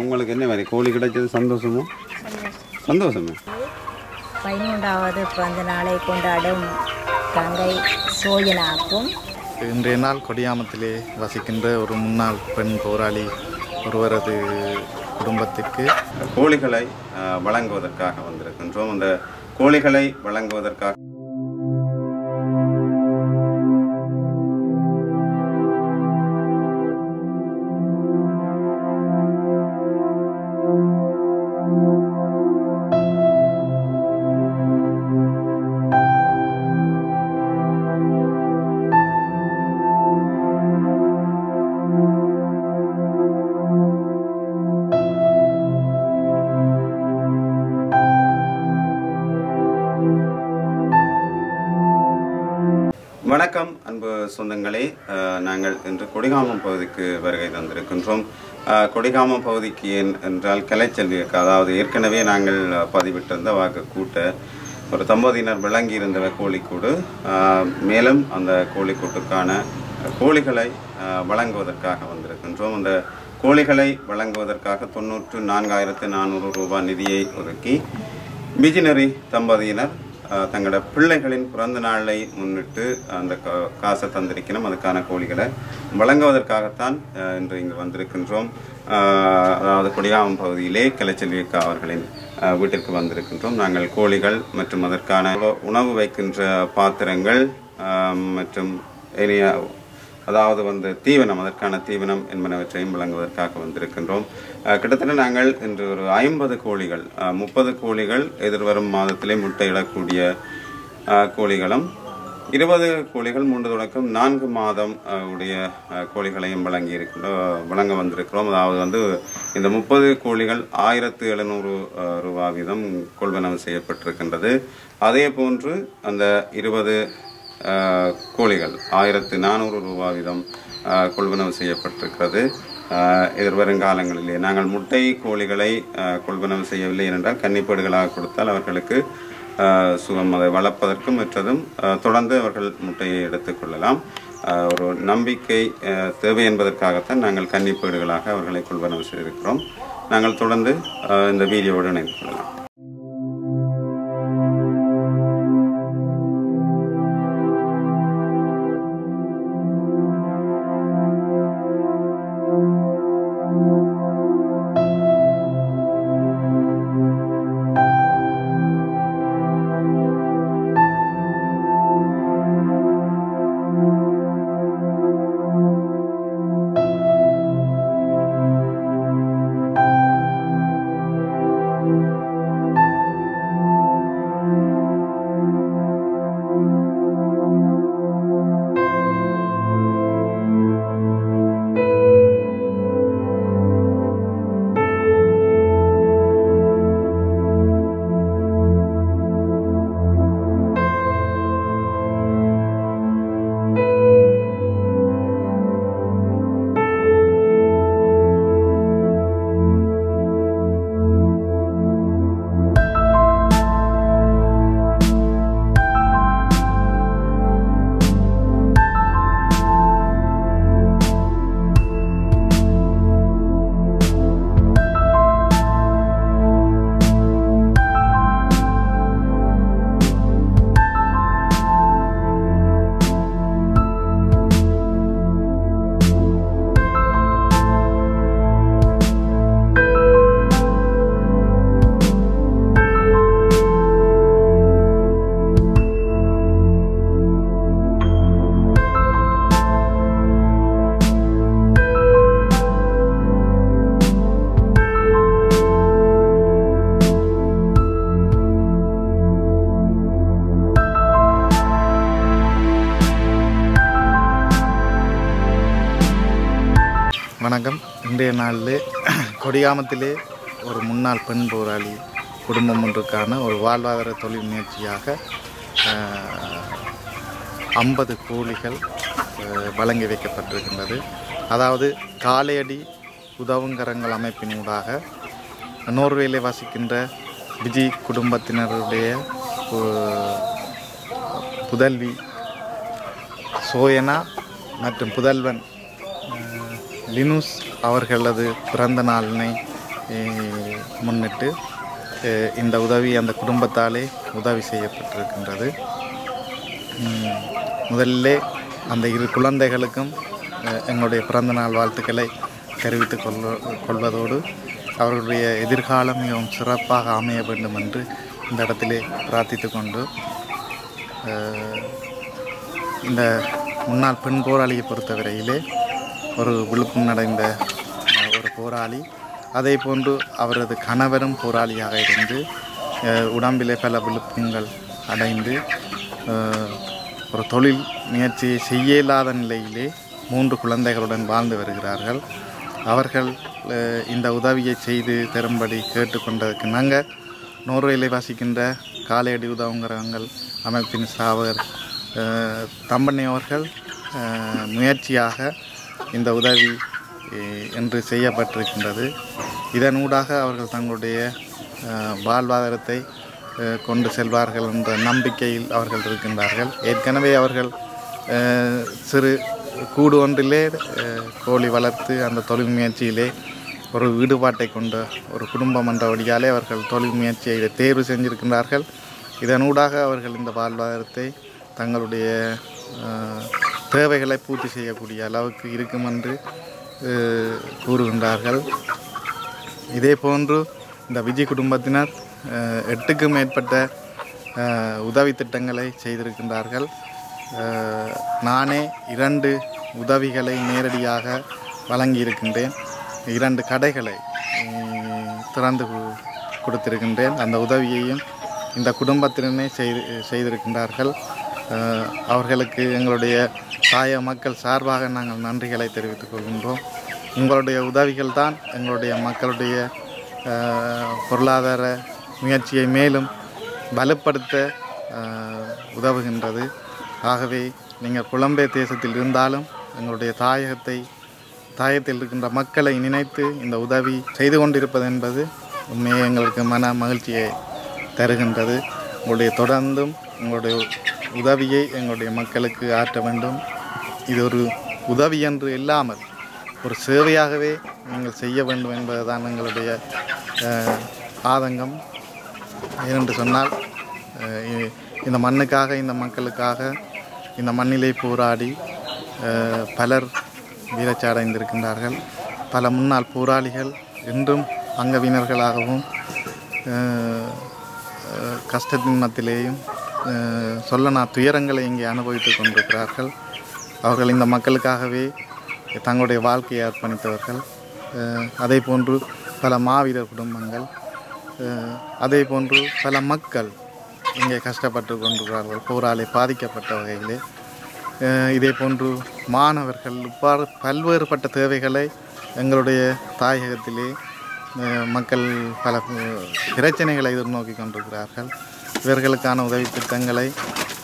உங்களுக்கு என்ன மாதிரி கோழி கிடைச்சது சந்தோஷமோ? சந்தோஷமே. 11வது பிறந்த நாளை கொண்டாடும் தங்கை சோயனாக்கும் இன்றைய நாள் கொடியாமத்திலே வசிக்கின்ற ஒரு முன்னாள் பெண் போராளி ஒருவரது குடும்பத்திற்கு கோழிகளை வழங்குவதற்காக வந்திருக்கின்றோம். அந்த கோழிகளை வழங்குவதற்காக வணக்கம் அன்பு சொந்தங்களே, நாங்கள் இன்று கொடிகாமம் பகுதிக்கு வருகை தந்திருக்கின்றோம். கொடிகாமம் பகுதிக்கு என்றால் கலைச்செல்வி, அதாவது ஏற்கனவே நாங்கள் பதிவிட்டிருந்த வாக்கு கூட்ட ஒரு தம்பதியினர் விளங்கி இருந்த கோழிக்கூடு, மேலும் அந்த கோழிக்கூட்டுக்கான கோழிகளை வழங்குவதற்காக வந்திருக்கின்றோம். அந்த கோழிகளை வழங்குவதற்காக 94,400 ரூபாய் நிதியை ஒதுக்கி மிஷினரி தம்பதியினர் தங்களோட பிள்ளைகளின் பிறந்த நாளை முன்னிட்டு அந்த காசை தந்திருக்கணும். அதுக்கான கோழிகளை வழங்குவதற்காகத்தான் இன்று இங்கு வந்திருக்கின்றோம். அதாவது கொடிகாமம் பகுதியிலே கலைச்செல்வி அவர்களின் வீட்டிற்கு வந்திருக்கின்றோம். நாங்கள் கோழிகள் மற்றும் அதற்கான உணவு வைக்கின்ற பாத்திரங்கள் மற்றும் அதாவது தீவனம், அதற்கான தீவனம் என்பனவற்றையும் வழங்குவதற்காக வந்திருக்கின்றோம். கிட்டத்தட்ட நாங்கள் இன்று ஒரு 50 கோழிகள், 30 கோழிகள் எதிர்வரும் மாதத்திலே முட்டையிடக்கூடிய கோழிகளும், 20 கோழிகள் 3 தொடக்கம் 4 மாதம் உடைய கோழிகளையும் வழங்க வந்திருக்கிறோம். அதாவது இந்த 30 கோழிகள் 1,700 ரூபாய் வீதம் கொள்வனவு செய்யப்பட்டிருக்கின்றது. அதே போன்று அந்த 20 கோழிகள் 1,400 ரூபாய் வீதம் கொள்வனவு செய்யப்பட்டிருக்கிறது. எதிர்வருங்காலங்களிலே நாங்கள் முட்டை கோழிகளை கொள்வனவு செய்யவில்லை என்றால் கன்னிப்பேடுகளாக கொடுத்தால் அவர்களுக்கு சுகம் அதை வளர்ப்பதற்கும் மற்றதும் தொடர்ந்து அவர்கள் முட்டையை எடுத்துக்கொள்ளலாம். ஒரு நம்பிக்கை தேவை என்பதற்காகத்தான் நாங்கள் கன்னிப்பேடுகளாக அவர்களை கொள்வனவு செய்திருக்கிறோம். நாங்கள் தொடர்ந்து இந்த வீடியோவோடு இணைந்து கொள்ளலாம். வணக்கம். இன்றைய நாளில் கொடியாமத்திலே ஒரு முன்னாள் பெண் போராளி குடும்பம் ஒன்றுக்கான ஒரு வாழ்வாதார தொழில் முயற்சியாக 50 கோழிகள் வழங்கி வைக்கப்பட்டிருக்கின்றது. அதாவது காலையடி உதவுங்கரங்கள் அமைப்பினூடாக நோர்வேயிலே வசிக்கின்ற விஜி குடும்பத்தினருடைய புதல்வி சோயனா மற்றும் புதல்வன் லினூஸ் அவர்களது பிறந்த நாளினை முன்னிட்டு இந்த உதவி அந்த குடும்பத்தாலே உதவி செய்யப்பட்டிருக்கின்றது. முதல்ல அந்த இரு குழந்தைகளுக்கும் எங்களுடைய பிறந்தநாள் வாழ்த்துக்களை தெரிவித்துக் கொள்வதோடு அவர்களுடைய எதிர்காலம் மிகவும் சிறப்பாக அமைய வேண்டும் என்று இந்த இடத்திலே பிரார்த்தித்து கொண்டு, இந்த முன்னாள் பெண் போராளியை பொறுத்தவரையிலே ஒரு விழுப்புண் அடைந்த ஒரு போராளி, அதே போன்று அவரது கணவரும் போராளியாக இருந்து உடம்பிலே பல விழுப்புண்கள் அடைந்து ஒரு தொழில் முயற்சியை செய்ய இயலாத நிலையிலே 3 குழந்தைகளுடன் வாழ்ந்து வருகிறார்கள். அவர்கள் இந்த உதவியை செய்து தரும்படி கேட்டுக்கொண்டதற்கு நாங்கள் நோர்வேலை வசிக்கின்ற காலையடி உதவுங்கிறவங்கள் அமைப்பின் ஸ்தாபகர் தம்பண்ணை அவர்கள் முயற்சியாக இந்த உதவி என்று செய்யப்பட்டிருக்கின்றது. இதனூடாக அவர்கள் தங்களுடைய வாழ்வாதாரத்தை கொண்டு செல்வார்கள் என்ற நம்பிக்கையில் அவர்கள் இருக்கின்றார்கள். ஏற்கனவே அவர்கள் சிறு கூடு ஒன்றிலே கோழி வளர்த்து அந்த தொழில் முயற்சியிலே ஒரு ஈடுபாட்டை கொண்ட ஒரு குடும்பம் என்ற வழியாலே அவர்கள் தொழில் முயற்சியை தேர்வு செஞ்சிருக்கின்றார்கள். இதனூடாக அவர்கள் இந்த வாழ்வாதாரத்தை தங்களுடைய தேவைகளை பூர்த்தி செய்யக்கூடிய அளவுக்கு இருக்கும் என்று கூறுகின்றார்கள். இதே போன்று இந்த விஜய் குடும்பத்தினர் 8க்கும் மேற்பட்ட உதவி திட்டங்களை செய்திருக்கின்றார்கள். நானே 2 உதவிகளை நேரடியாக வழங்கியிருக்கின்றேன். 2 கடைகளை திறந்து கொடுத்திருக்கின்றேன். அந்த உதவியையும் இந்த குடும்பத்தினரே செய்திருக்கின்றார்கள். அவர்களுக்கு எங்களுடைய தாய மக்கள் சார்பாக நாங்கள் நன்றிகளை தெரிவித்துக் கொள்கின்றோம். உங்களுடைய உதவிகள் தான் எங்களுடைய மக்களுடைய பொருளாதார முயற்சியை மேலும் பலப்படுத்த உதவுகின்றது. ஆகவே நீங்கள் புலம்பெயர் தேசத்தில் இருந்தாலும் எங்களுடைய தாயத்தில் இருக்கின்ற மக்களை நினைத்து இந்த உதவி செய்து கொண்டிருப்பது என்பது உண்மையை எங்களுக்கு மன மகிழ்ச்சியை தருகின்றது. உங்களுடைய தொடர்ந்தும் உங்களுடைய உதவியை எங்களுடைய மக்களுக்கு ஆற்ற வேண்டும். இது ஒரு உதவி என்று இல்லாமல் ஒரு சேவையாகவே நீங்கள் செய்ய வேண்டும் என்பதுதான் எங்களுடைய ஆதங்கம். ஏனென்று சொன்னால் இந்த மண்ணுக்காக, இந்த மக்களுக்காக, இந்த மண்ணிலே போராடி பலர் வீரச்சாடைந்திருக்கின்றார்கள். பல முன்னாள் போராளிகள் இன்றும் அங்கவினர்களாகவும் கஷ்டத்தின் மத்தியிலேயும் சொல்லனா துயரங்களை இங்கே அனுபவித்து கொண்டிருக்கிறார்கள். அவர்கள் இந்த மக்களுக்காகவே தங்களுடைய வாழ்க்கையை அர்ப்பணித்தவர்கள். அதே போன்று பல மாவீரர் குடும்பங்கள், அதே போன்று பல மக்கள் இங்கே கஷ்டப்பட்டு கொண்டிருக்கிறார்கள் போராளி பாதிக்கப்பட்ட வகையிலே. இதே போன்று மாணவர்கள் இவ்வாறு பல்வேறுபட்ட தேவைகளை எங்களுடைய தாயகத்திலே மக்கள் பல பிரச்சனைகளை எதிர்நோக்கி கொண்டிருக்கிறார்கள். இவர்களுக்கான உதவி திட்டங்களை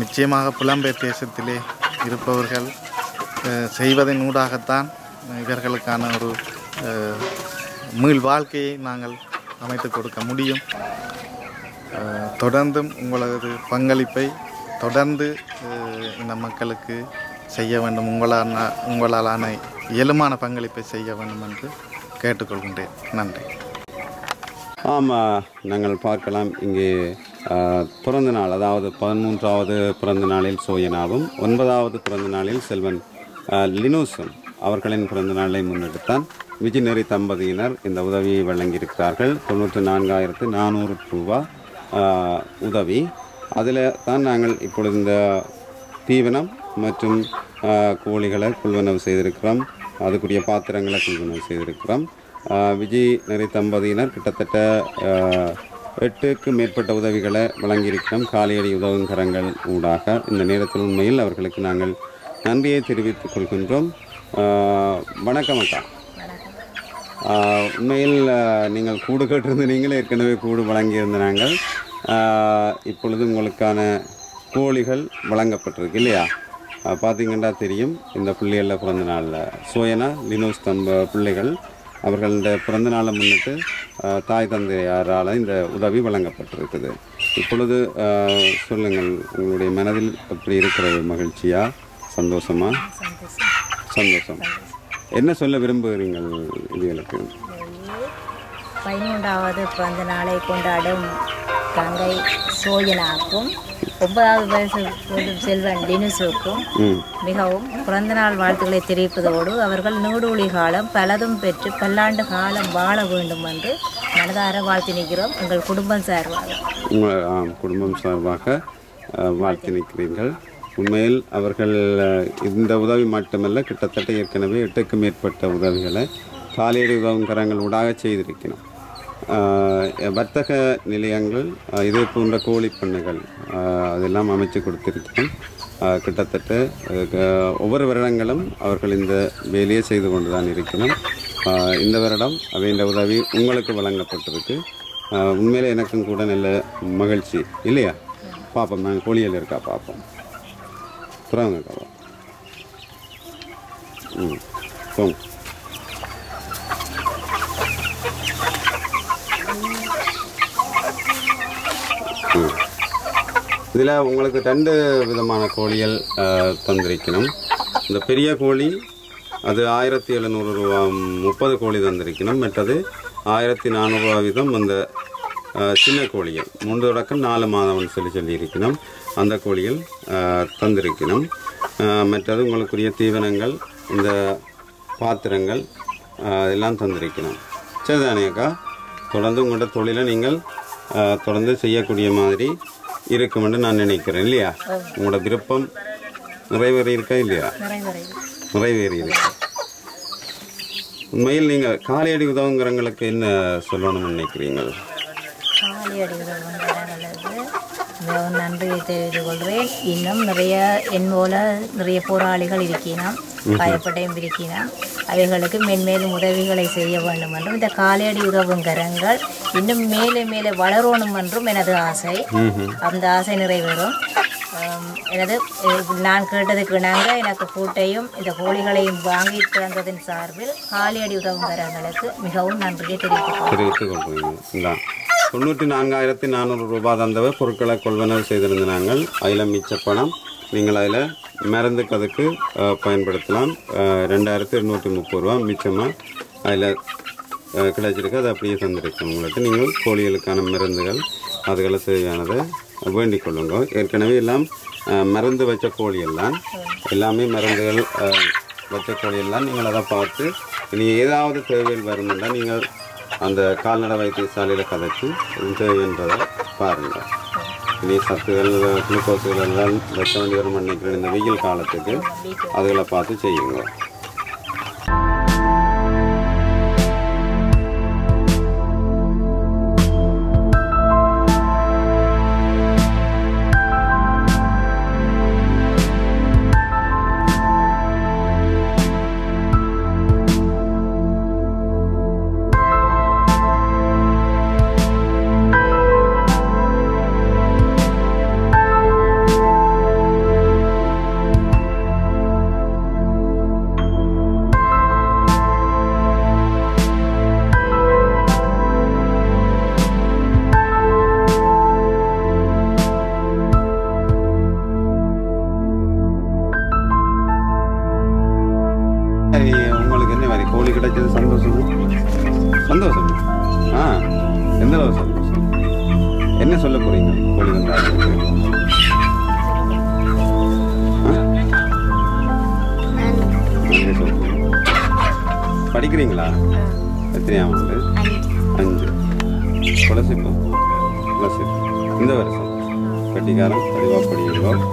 நிச்சயமாக புலம்பெயர் தேசத்திலே இருப்பவர்கள் செய்வதன் ஊடாகத்தான் இவர்களுக்கான ஒரு மீள் வாழ்க்கையை நாங்கள் அமைத்து கொடுக்க முடியும். தொடர்ந்தும் உங்களது பங்களிப்பை தொடர்ந்து இந்த மக்களுக்கு செய்ய வேண்டும். உங்களாலான இயலுமான பங்களிப்பை செய்ய வேண்டும் என்று கேட்டுக்கொள்கின்றேன். நன்றி. ஆமாம், நாங்கள் பார்க்கலாம் இங்கே பிறந்த நாள், அதாவது 13வது பிறந்த நாளில் சோயனாவும் 9வது பிறந்த நாளில் செல்வன் லினூஸும் அவர்களின் பிறந்த நாளை முன்னெடுத்தான் விஜிநெறி தம்பதியினர் இந்த உதவியை வழங்கியிருக்கிறார்கள். 94,400 ரூபா உதவி. அதில் தான் நாங்கள் இப்பொழுது இந்த தீவனம் மற்றும் கோழிகளை கொள்வனவு செய்திருக்கிறோம். அதுக்குரிய பாத்திரங்களை கொள்வனவு செய்திருக்கிறோம். விஜய் நெறி தம்பதியினர் கிட்டத்தட்ட 8க்கும் மேற்பட்ட உதவிகளை வழங்கியிருக்கிறோம் காலையடி உதவுங்கரங்கள் ஊடாக. இந்த நேரத்தில் உண்மையில் அவர்களுக்கு நாங்கள் நன்றியை தெரிவித்துக் கொள்கின்றோம். வணக்கம் அக்கா. உண்மையில் நீங்கள் கூடு கேட்டிருந்து நீங்களே ஏற்கனவே கூடு வழங்கியிருந்த நாங்கள் இப்பொழுது உங்களுக்கான கோழிகள் வழங்கப்பட்டிருக்கு இல்லையா? பார்த்திங்கன்னா தெரியும், இந்த பிள்ளைகளில் பிறந்த நாளில் சோயனா லினூஸ் பிள்ளைகள் அவர்களோட பிறந்த நாளை முன்னிட்டு தாய் தந்தையாரால் இந்த உதவி வழங்கப்பட்டிருக்குது. இப்பொழுது சொல்லுங்கள், உங்களுடைய மனதில் எப்படி இருக்கிறது? மகிழ்ச்சியா, சந்தோஷமா? சந்தோஷம். என்ன சொல்ல விரும்புகிறீங்கள் இதுகளுக்கு? 11வது பிறந்த நாளை கொண்டாடும் தங்கை சோஜனாக்கும் 9வது வயசு செல்வன் டினுசுக்கும் மிகவும் பிறந்தநாள் வாழ்த்துக்களை தெரிவிப்பதோடு அவர்கள் நீடூழி காலம் பலதும் பெற்று பல்லாண்டு காலம் வாழ வேண்டும் என்று மனதார வாழ்த்து நிற்கிறோம். எங்கள் குடும்பம் சார்பாக குடும்பம் சார்பாக வாழ்த்து நிற்கிறீர்கள். உண்மையில் அவர்கள் இந்த உதவி மட்டுமல்ல, கிட்டத்தட்ட ஏற்கனவே 8க்கும் மேற்பட்ட உதவிகளை காலையடி உதவுங்கரங்கள் ஊடாக செய்திருக்கணும். வர்த்தக நிலையங்கள், இதே போன்ற கோழி பண்ணைகள் அதெல்லாம் அமைச்சு கொடுத்திருக்கிறோம். கிட்டத்தட்ட ஒவ்வொரு வருடங்களும் அவர்கள் இந்த வேலையை செய்து கொண்டு தான் இருக்கணும். இந்த வருடம் இந்த உதவி உங்களுக்கு வழங்கப்பட்டிருக்கு. உண்மையிலே எனக்கும் கூட நல்ல மகிழ்ச்சி இல்லையா? பார்ப்போம், நாங்கள் கோழியில் இருக்கா பார்ப்போம். புறாங்க கவா போங்க. இதில் உங்களுக்கு 2 விதமான கோழிகள் தந்திருக்கணும். இந்த பெரிய கோழி அது 1700 ரூபா 30 கோழி தந்திருக்கணும். மற்றது 1400 ரூபா வீதம் அந்த சின்ன கோழிகள் 3 தொடக்கம் 4 மாதம்னு சொல்லியிருக்கணும். அந்த கோழிகள் தந்திருக்கணும். மற்றது உங்களுக்குரிய தீவனங்கள், இந்த பாத்திரங்கள் எல்லாம் தந்திருக்கணும். சரிதானே அக்கா? தொடர்ந்து உங்களோட தொழிலை நீங்கள் தொடர்ந்து செய்யக்கூடிய மாதிரி இருக்குமென்று நான் நினைக்கிறேன் இல்லையா? உங்களோட விருப்பம் நிறைவேறி இருக்கா இல்லையா? நிறைவேறி இருக்கு. உண்மையில் நீங்கள் காலையடி உதவுங்கிறவங்களுக்கு என்ன சொல்லணும்னு நினைக்கிறீங்க? காலையடி உதவுங்கிறவங்களுக்கு நன்றியை தெரிவித்துக் கொள்கிறேன். இன்னும் நிறைய என் போல நிறைய போராளிகள் இருக்கினோம், பயப்பட்டையும் இருக்கினோம். அவைகளுக்கு மென்மேலும் உதவிகளை செய்ய வேண்டும் என்றும் இந்த காலையடி உதவுங்கரங்கள் இன்னும் மேலே மேலே வளரணும் என்றும் எனது ஆசை. அந்த ஆசை நிறைவேறும். எனது நான் கேட்டதுக்கு நாங்கள் எனக்கு கூட்டையும் இந்த கோழிகளையும் வாங்கி தந்ததின் சார்பில் காலையடி உதவுங்கரங்களுக்கு மிகவும் நன்றியை தெரிவித்துக் கொள்கிறேன். 94,400 ரூபாய் தந்தவ பொருட்களை கொள்வனவு செய்திருந்த நாங்கள் அதில் மிச்ச பணம் நீங்கள் அதில் மருந்துக்கு அதுக்கு பயன்படுத்தலாம். 2230 ரூபா மிச்சமாக அதில் கிடைச்சிருக்கு. அது அப்படியே தந்திருக்கு உங்களுக்கு. நீங்கள் கோழிகளுக்கான மருந்துகள் அதுகளை தேவையானதை வேண்டிக் கொள்ளுங்க. ஏற்கனவே எல்லாம் மருந்து வச்ச கோழியெல்லாம் எல்லாமே மருந்துகள் வச்ச கோழியெல்லாம் நீங்கள் அதை பார்த்து இனி ஏதாவது தேவையில் வரும்னா நீங்கள் அந்த கால்நடை வைத்தியசாலையில் கதைச்சு தேவைன்றதை பாருங்கள். இனி சத்துகள் குளுக்கோஸுகள் எல்லாம் வைக்க வேண்டி வரும் நினைக்கிறேன் இந்த வெயில் காலத்துக்கு. அதுகளை பார்த்து செய்யுங்க. உங்களுக்கு என்ன மாதிரி கோழி கிடைச்சது சந்தோஷம்? சந்தோஷம். எந்த அளவு சந்தோஷம்? என்ன சொல்ல போறீங்க கோழி வந்தால்? படிக்கிறீங்களா? எத்தனையாம் ஆண்டு? 5. கொலசிப்பு இந்த வருஷம் கட்டிக்காரம் தெளிவாக படிக்கிறோம்.